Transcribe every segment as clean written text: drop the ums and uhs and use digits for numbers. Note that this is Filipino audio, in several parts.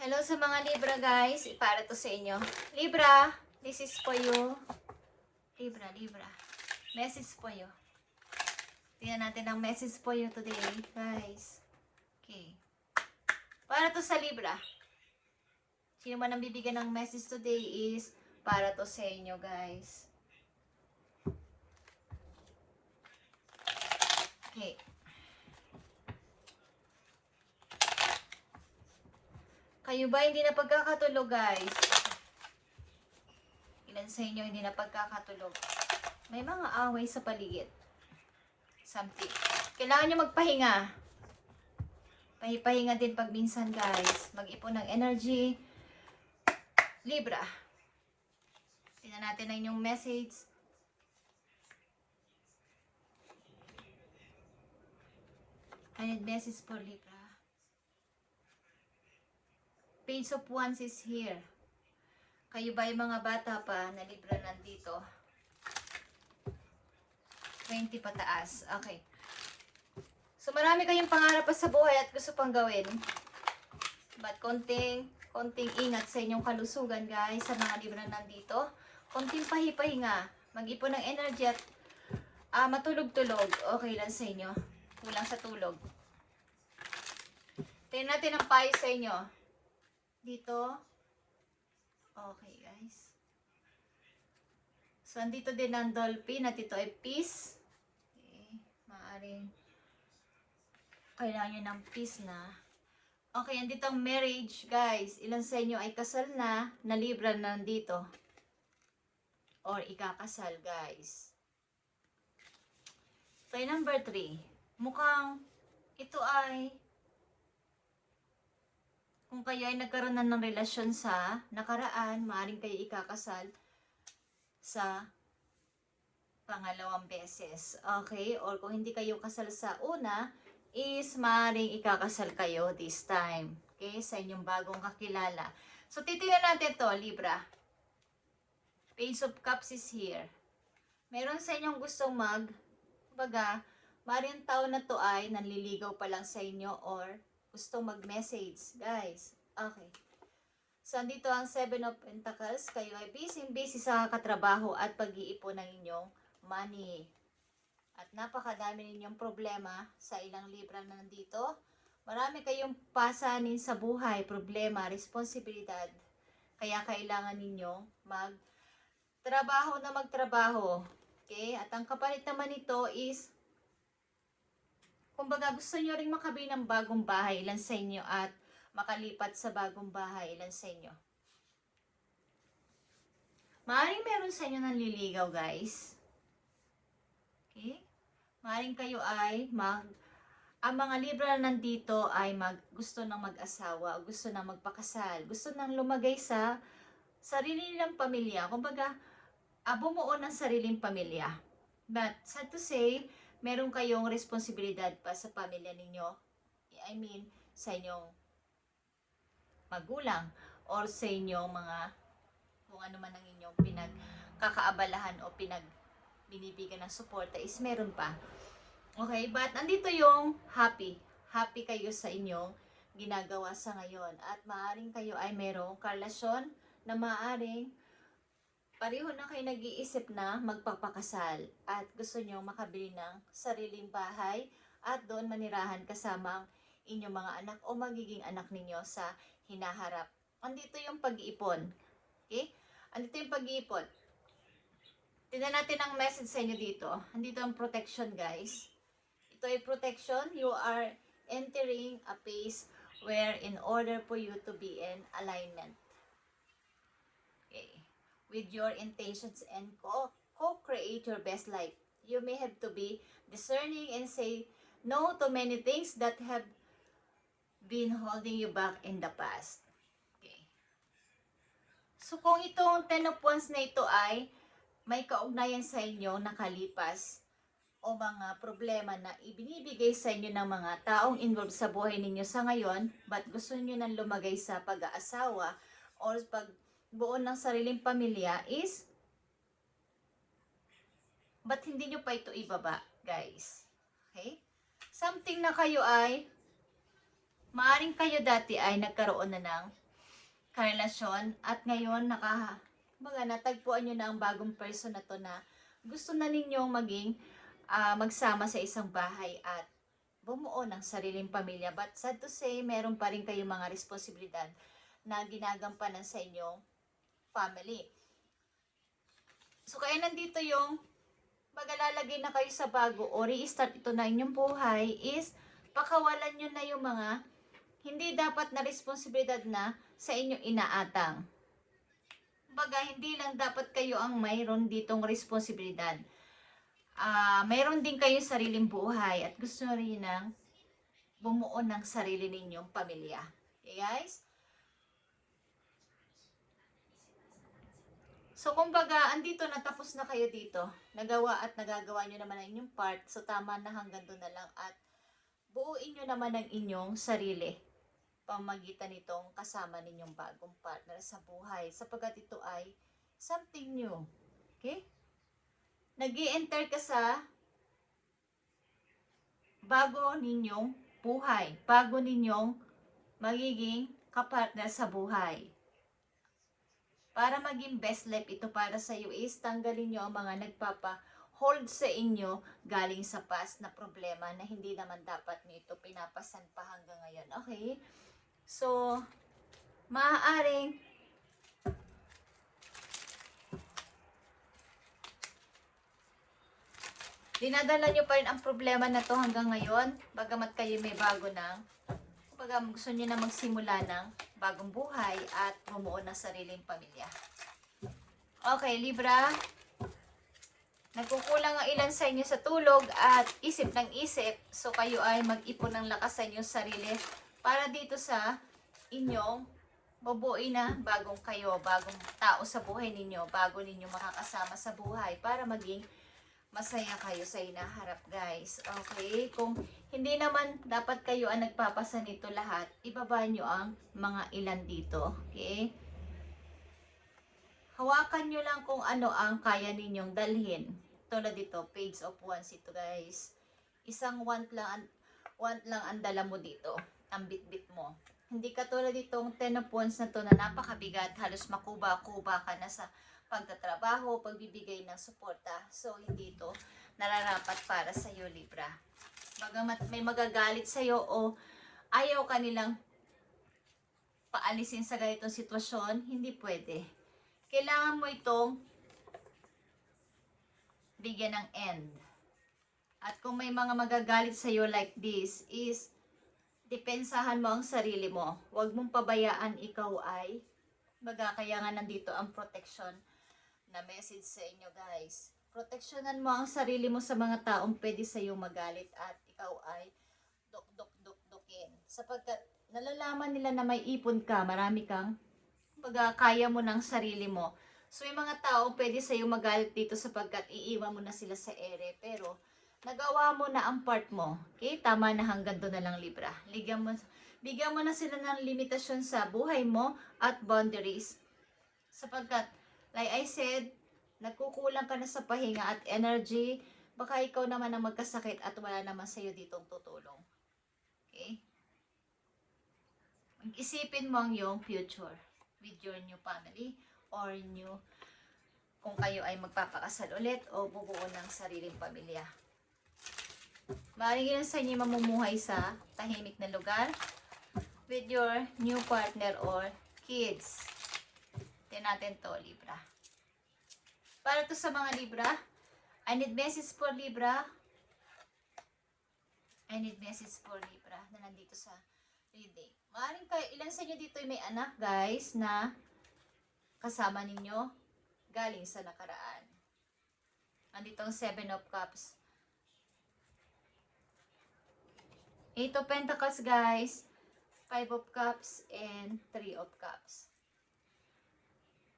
Hello sa mga Libra guys, para to sa inyo. Libra, this is for you. Libra. Message for you. Tingnan natin ang message for you today, guys. Okay. Para to sa Libra. Sino man ang bibigyan ng message today is para to sa inyo, guys. Okay. Kayo ba hindi na pagkakatulog, guys? Ilan sa inyo hindi na pagkakatulog? May mga away sa paligid. Something. Kailangan nyo magpahinga. Pahipahinga din pag minsan, guys. Mag-ipon ng energy. Libra. Tingnan natin na inyong message. I need message for Libra. Page of Wands is here. Kayo ba yung mga bata pa na Libra nandito? 20 pataas. Okay. So marami kayong pangarap pa sa buhay at gusto pang gawin. But konting ingat sa inyong kalusugan, guys, sa mga Libra nandito. Konting pahipahinga. Mag-ipon ng energy at matulog-tulog. Okay lang sa inyo. Kulang sa tulog. Tingnan natin ang payo sa inyo. Dito. Okay, guys. So, andito din ang dolphin at ito ay peace. Okay. Maaaring kailangan nyo ng peace na. Okay, andito ang marriage, guys. Ilan sa inyo ay kasal na Libra nandito? Or ikakasal, guys. So, number 3. Mukhang ito ay kung kayo ay nagkaroon na ng relasyon sa nakaraan, maaaring kayo ikakasal sa pangalawang beses. Okay? Or kung hindi kayo kasal sa una, is maaaring ikakasal kayo this time. Okay? Sa inyong bagong kakilala. So, titingnan natin to, Libra. Page of Cups is here. Meron sa inyong gustong baga, maaaring tao na to ay nanliligaw pa lang sa inyo or gusto mag-message, guys. Okay. So, andito ang 7 of Pentacles. Kayo ay busy sa katrabaho at pag-iipon ng inyong money. At napakadami ninyong problema sa ilang Libra na nandito. Marami kayong pasanin sa buhay, problema, responsibilidad. Kaya kailangan ninyong magtrabaho. Okay? At ang kapalit naman nito is kumbaga gusto nyo rin makabili ng bagong bahay, ilan sa inyo, at makalipat sa bagong bahay, ilan sa inyo. Maaaring meron sa inyo nanliligaw, guys. Okay? Maaaring kayo ay ang mga Libra na nandito ay gusto ng mag-asawa, gusto ng magpakasal, gusto ng lumagay sa sarili nilang pamilya. Kumbaga, bumuo ng sariling pamilya. But, sad to say, meron kayong responsibilidad pa sa pamilya ninyo. I mean, sa inyong magulang or sa inyong mga kung ano man ang inyong pinagkakaabalahan o binibigyan ng suporta is meron pa. Okay, but andito yung happy. Happy kayo sa inyong ginagawa sa ngayon. At maaaring kayo ay merong karelasyon na maaaring pareho na kayo nag-iisip na magpapakasal at gusto nyo makabili ng sariling bahay at doon manirahan kasama ang inyong mga anak o magiging anak ninyo sa hinaharap. Andito yung pag-iipon. Okay? Andito yung pag-iipon. Tingnan natin ang message sa inyo dito. Andito ang protection, guys. Ito ay protection. You are entering a phase where in order for you to be in alignment. Okay. With your intentions and co-create your best life. You may have to be discerning and say no to many things that have been holding you back in the past. Okay. So, kung itong 10 of Wands na ito ay may kaugnayan sa inyo nakalipas o mga problema na ibinibigay sa inyo ng mga taong involved sa buhay ninyo sa ngayon, but gusto niyo nang lumagay sa pag-aasawa or pagbuo ng sariling pamilya is but hindi nyo pa ito ibaba, guys. Okay? Something na kayo ay maaring kayo dati ay nagkaroon na ng karelasyon at ngayon natagpuan nyo na ang bagong person na to na gusto na ninyong magsama sa isang bahay at bumuo ng sariling pamilya. But sad to say, meron pa rin kayong mga responsibilidad na ginagampanan sa inyong family. So kaya nandito yung magalalagay na kayo sa bago o re-start ito na inyong buhay is pakawalan nyo na yung mga hindi dapat na responsibilidad na sa inyong inaatang. Baga, hindi lang dapat kayo ang mayroon ditong responsibilidad. Mayroon din kayong sariling buhay at gusto rin ng bumuo ng sarili ninyong pamilya. Okay, guys? So, kumbaga, andito na, tapos na kayo dito. Nagawa at nagagawa nyo naman ang inyong part. So, tama na, hanggang doon na lang. At buuin nyo naman ang inyong sarili pamagitan nitong kasama ninyong bagong partner sa buhay. Sapagkat ito ay something new. Okay? Nag-i-enter ka sa bago ninyong buhay. Bago ninyong magiging kapartner sa buhay. Para maging best life ito para sa iyo is tanggalin nyo ang mga nagpapa-hold sa inyo galing sa past na problema na hindi naman dapat nyo ito pinapasan pa hanggang ngayon. Okay? So, maaaring dinadala nyo pa rin ang problema na to hanggang ngayon, bagamat kayo may bago ng, kumbaga gusto nyo na magsimula ng bagong buhay at bumuo ng sariling pamilya. Okay, Libra, nagkukulang ang ilan sa inyo sa tulog at isip ng isip, so kayo ay mag-ipon ng lakas sa inyong sarili para dito sa inyong bubuin na bagong kayo, bagong tao sa buhay ninyo, bago ninyo makakasama sa buhay para maging masaya kayo sa hinaharap, guys. Okay? Kung hindi naman dapat kayo ang nagpapasa nito lahat, ibaba nyo ang mga ilan dito. Okay? Hawakan nyo lang kung ano ang kaya ninyong dalhin. Tulad dito, page of wands ito, guys. Isang want lang ang dala mo dito. Ang bit-bit mo. Hindi katulad ditong 10 of wands na to na napakabigat. Halos makuba-kuba ka na sa pagtatrabaho, pagbibigay ng suporta. So, hindi ito nararapat para sa iyo, Libra. Bagamat may magagalit sa iyo o ayaw kanilang paalisin sa ganitong sitwasyon, hindi pwede. Kailangan mo itong bigyan ng end. At kung may mga magagalit sa iyo like this, is depensahan mo ang sarili mo. Huwag mong pabayaan ikaw ay kaya nga nandito ang protection na message sa inyo, guys. Proteksyonan mo ang sarili mo sa mga taong pwede sa iyo magalit at ikaw ay duk-duk-duk-dukin. Sapagkat nalalaman nila na may ipon ka, marami kang kaya mo ng sarili mo. So, yung mga taong pwede sa iyo magalit dito sapagkat iiwan mo na sila sa ere. Pero, nagawa mo na ang part mo. Okay? Tama na, hanggang doon na lang, Libra. Bigyan mo na sila ng limitasyon sa buhay mo at boundaries. Sapagkat, like I said, nagkukulang ka na sa pahinga at energy. Baka ikaw naman ang magkasakit at wala naman sa iyo ditong tutulong. Okay? Mag-isipin mo ang iyong future with your new family or kung kayo ay magpapakasal ulit o bubuo ng sariling pamilya. Maaaring yun sa inyo mamumuhay sa tahimik na lugar with your new partner or kids. Tignan natin to, Libra. Para to sa mga Libra, I need message for Libra. I need message for Libra na nandito sa reading. Maaaring kayo, ilan sa inyo dito ay may anak, guys, na kasama ninyo galing sa nakaraan. Nandito ang 7 of Cups. 8 of Pentacles, guys. 5 of Cups and 3 of Cups.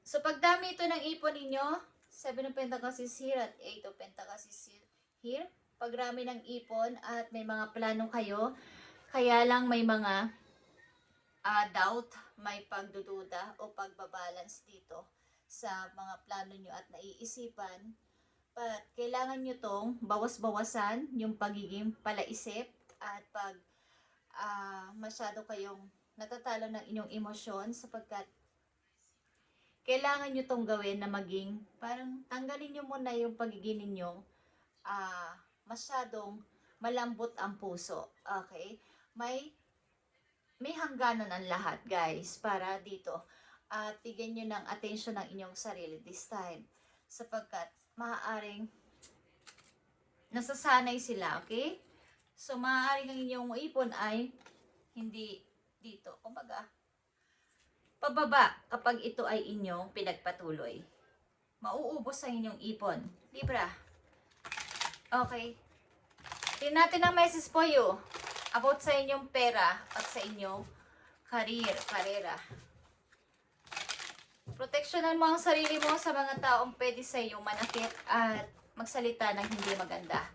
So, pagdami ito ng ipon ninyo, 7 of Pentacles is here at 8 of Pentacles is here. Pagrami ng ipon at may mga plano kayo, kaya lang may mga doubt, may pagdududa o pagbabalance dito sa mga plano nyo at naiisipan. But kailangan nyo tong bawas-bawasan yung pagiging palaisip at pag masyado kayong natatalo ng inyong emosyon sapagkat kailangan nyo tong gawin na maging, parang tanggalin nyo muna yung pagiging ninyong masyadong malambot ang puso. Okay? May hangganan ang lahat, guys, para dito. At bigyan nyo ng attention ng inyong sarili this time. Sapagkat maaaring nasasanay sila, okay? So, maaaring ang inyong ipon ay hindi dito. Kumbaga, pababa kapag ito ay inyong pinagpatuloy. Mauubos ang inyong ipon. Libra. Okay. Tingnan natin ang message po you about sa inyong pera at sa inyong karera. Proteksyonan mo ang sarili mo sa mga taong pwede sa iyo manakit at magsalita ng hindi maganda.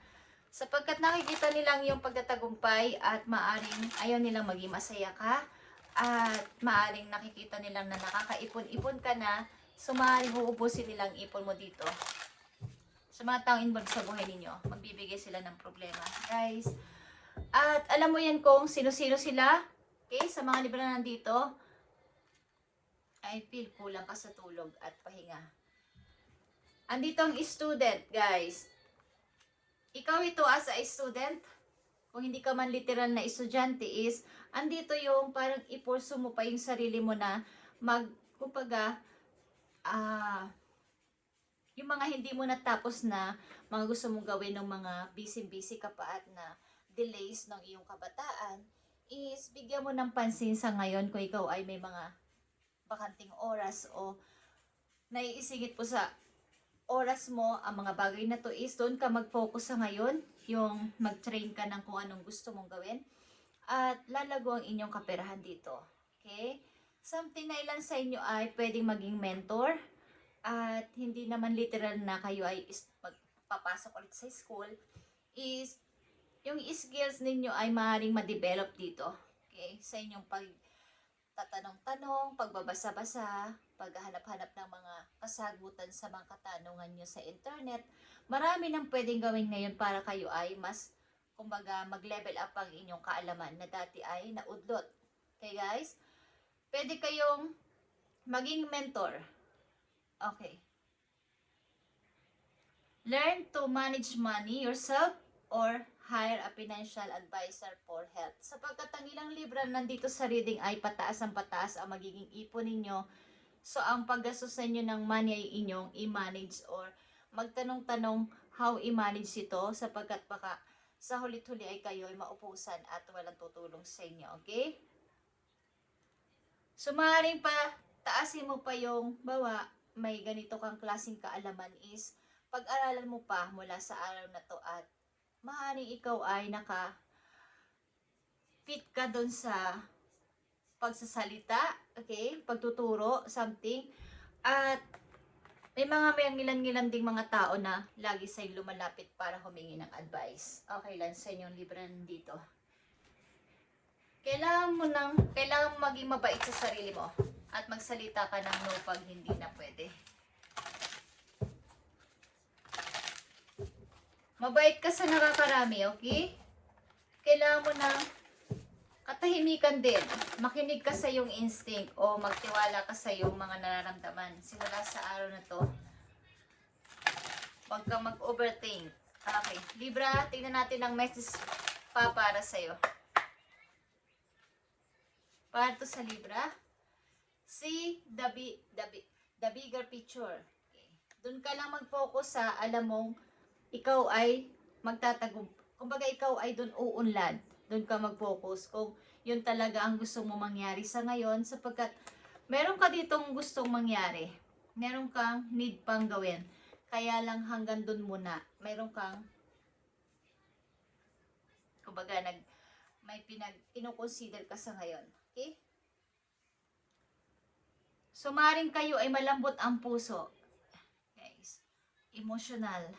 Sapagkat nakikita nilang yung pagtatagumpay at maaring ayaw nilang maging masaya ka at maaring nakikita nilang na nakakaipon-ipon ka na, so maaring uubusin nilang ipon mo dito. Sa mga taong involved sa buhay ninyo, magbibigay sila ng problema, guys. At alam mo yan kung sino-sino sila, okay? Sa mga Libra na nandito, I feel kulang ka sa tulog at pahinga. Andito ang student, guys. Ikaw ito as a student, kung hindi ka man literal na estudyante is, andito yung parang ipurso mo pa yung sarili mo na kumbaga, yung mga hindi mo natapos na mga gusto mong gawin ng mga busy-busy ka pa at na delays ng iyong kabataan, is bigyan mo ng pansin sa ngayon kung ikaw ay may mga bakanting oras o naiisingit po sa oras mo ang mga bagay na to is doon ka mag-focus sa ngayon, yung mag-train ka ng kung anong gusto mong gawin at lalago ang inyong kaperahan dito. Okay? Something na ilan sa inyo ay pwedeng maging mentor at hindi naman literal na kayo ay magpapasok ulit sa school, is yung skills ninyo ay maaaring ma-develop dito. Okay? Sa inyong pagtatanong-tanong, pagbabasa-basa, paghahanap-hanap ng mga kasagutan sa mga katanungan nyo sa internet. Marami nang pwedeng gawin ngayon para kayo ay mas, kumbaga, mag-level up ang inyong kaalaman na dati ay naudlot. Okay, guys? Pwede kayong maging mentor. Okay. Learn to manage money yourself or hire a financial advisor for help. Sapagkat ang ilang Libra nandito sa reading ay pataas ang magiging ipon ninyo. So, ang paggastos ninyo ng money ay inyong i-manage or magtanong-tanong how i-manage ito sapagkat baka sa hulit-huli ay kayo ay maupusan at walang tutulong sa inyo. Okay? So, maaaring pa taasin mo pa yung may ganito kang klaseng kaalaman is pag-aralan mo pa mula sa araw na to at maaaring ikaw ay fit ka doon sa pagsasalita, okay? Pagtuturo, something. At may ilan-ilan ding mga tao na lagi sa'yo lumalapit para humingi ng advice. Okay lang sa inyong Libra dito. Kailangan mo maging mabait sa sarili mo at magsalita ka ng no pag hindi na pwede. Mabait ka sa nakakarami, okay? Kailangan mo ng katahimikan din. Makinig ka sa iyong instinct o magtiwala ka sa iyong mga nararamdaman. Simula sa araw na to, huwag kang mag-overthink. Okay, Libra, tingnan natin ang message pa para sa'yo. Para to sa Libra, see the bigger picture. Okay. Doon ka lang mag-focus sa alam mong ikaw ay kumbaga ikaw ay doon uunlad. Doon ka mag-focus kung yun talaga ang gusto mo mangyari sa ngayon sapagkat meron ka ditong gustong mangyari. Meron kang need pang gawin. Kaya lang hanggang doon muna. Meron kang kumbaga may kinukonsider ka sa ngayon. Okay? So, maaaring kayo ay malambot ang puso. Guys, emotional.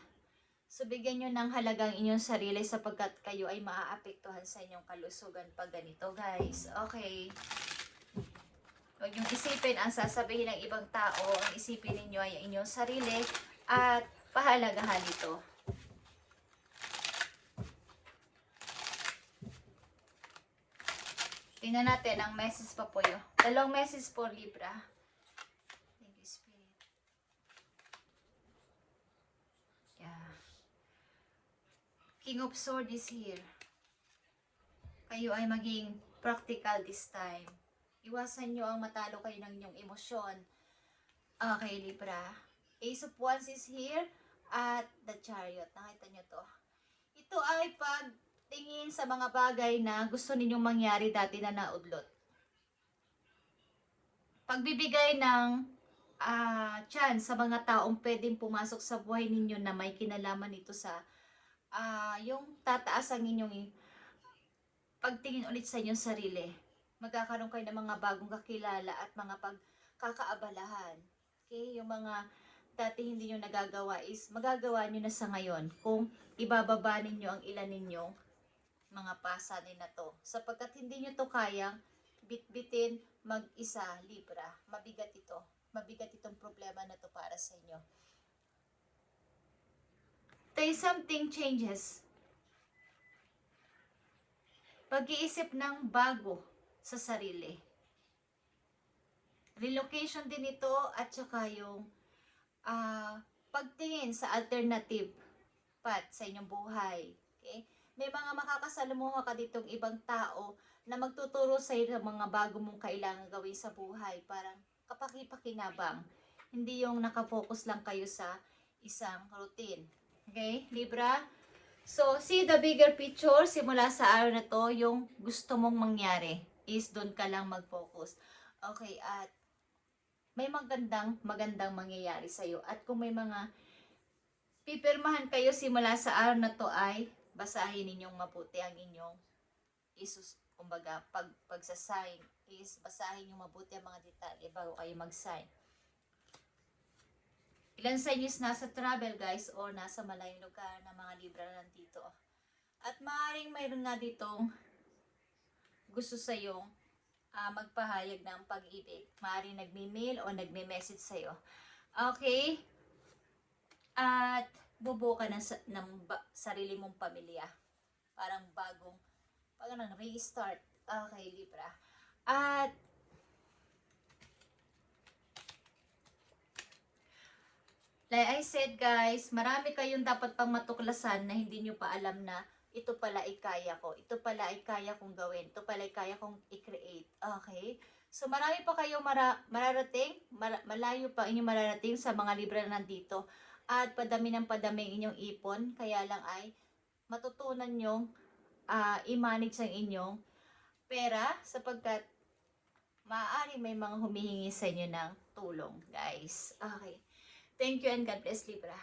So, bigyan nyo ng halagang inyong sarili sapagkat kayo ay maaapektuhan sa inyong kalusugan pag ganito, guys. Okay. Huwag yung isipin ang sasabihin ng ibang tao. Ang isipin ninyo ay ang inyong sarili at pahalagahan ito. Tingnan natin ang message pa po yun. Dalawang message po, Libra. Thank you, Spirit. King of Swords is here. Kayo ay maging practical this time. Iwasan nyo ang matalo kayo ng inyong emosyon. Okay, Libra. Ace of Wands is here at the Chariot. Nakita nyo to. Ito ay pagtingin sa mga bagay na gusto ninyong mangyari dati na naudlot. Pagbibigay ng chance sa mga taong pwedeng pumasok sa buhay ninyo na may kinalaman ito sa yung tataas ang inyong pagtingin ulit sa inyong sarili. Magkakaroon kayo ng mga bagong kakilala at mga pagkakaabalahan. Okay? Yung mga dati hindi nyo nagagawa is magagawa nyo na sa ngayon kung ibababa ninyo ang ilan ninyong mga pasanin na to. Sapagkat hindi nyo to kayang bitbitin mag-isa, Libra. Mabigat ito. Mabigat itong problema na to para sa inyo. Something changes. Pag-iisip ng bago sa sarili. Relocation din ito at saka yung pagtingin sa alternative path sa inyong buhay. Okay? May mga makakasalamuha ka ditong ibang tao na magtuturo sa iyo ng mga bago mong kailangan gawin sa buhay. Parang kapaki-pakinabang. Hindi yung nakafocus lang kayo sa isang routine. Okay, Libra? So, see the bigger picture, simula sa araw na to, yung gusto mong mangyari is doon ka lang mag-focus. Okay, at may magandang mangyayari sa'yo. At kung may mga pipirmahan kayo simula sa araw na to ay basahin ninyong mabuti ang inyong kumbaga, pagsasign is basahin yung mabuti ang mga detalye bago kayo mag-sign. Ilan sa inyo is nasa travel guys o nasa malayong lugar na mga Libra na nandito. At maaaring mayroon nga ditong gusto sa iyo magpahayag ng pag-ibig. Maaaring nagme-mail o nagme-message sa iyo. Okay? At bubuo ka ng sarili mong pamilya. Parang parang restart. Okay, Libra. At like I said guys, marami kayong dapat pang matuklasan na hindi nyo pa alam na ito pala ay kaya ko. Ito pala ay kaya kong gawin. Ito pala ay kaya kong i-create. Okay? So marami pa kayong mararating. Malayo pa inyong mararating sa mga Libra na nandito. At padami ng padami inyong ipon. Kaya lang ay matutunan nyong i-manage ang inyong pera sapagkat maaari may mga humihingi sa inyo ng tulong guys. Okay. Thank you and God bless, Libra.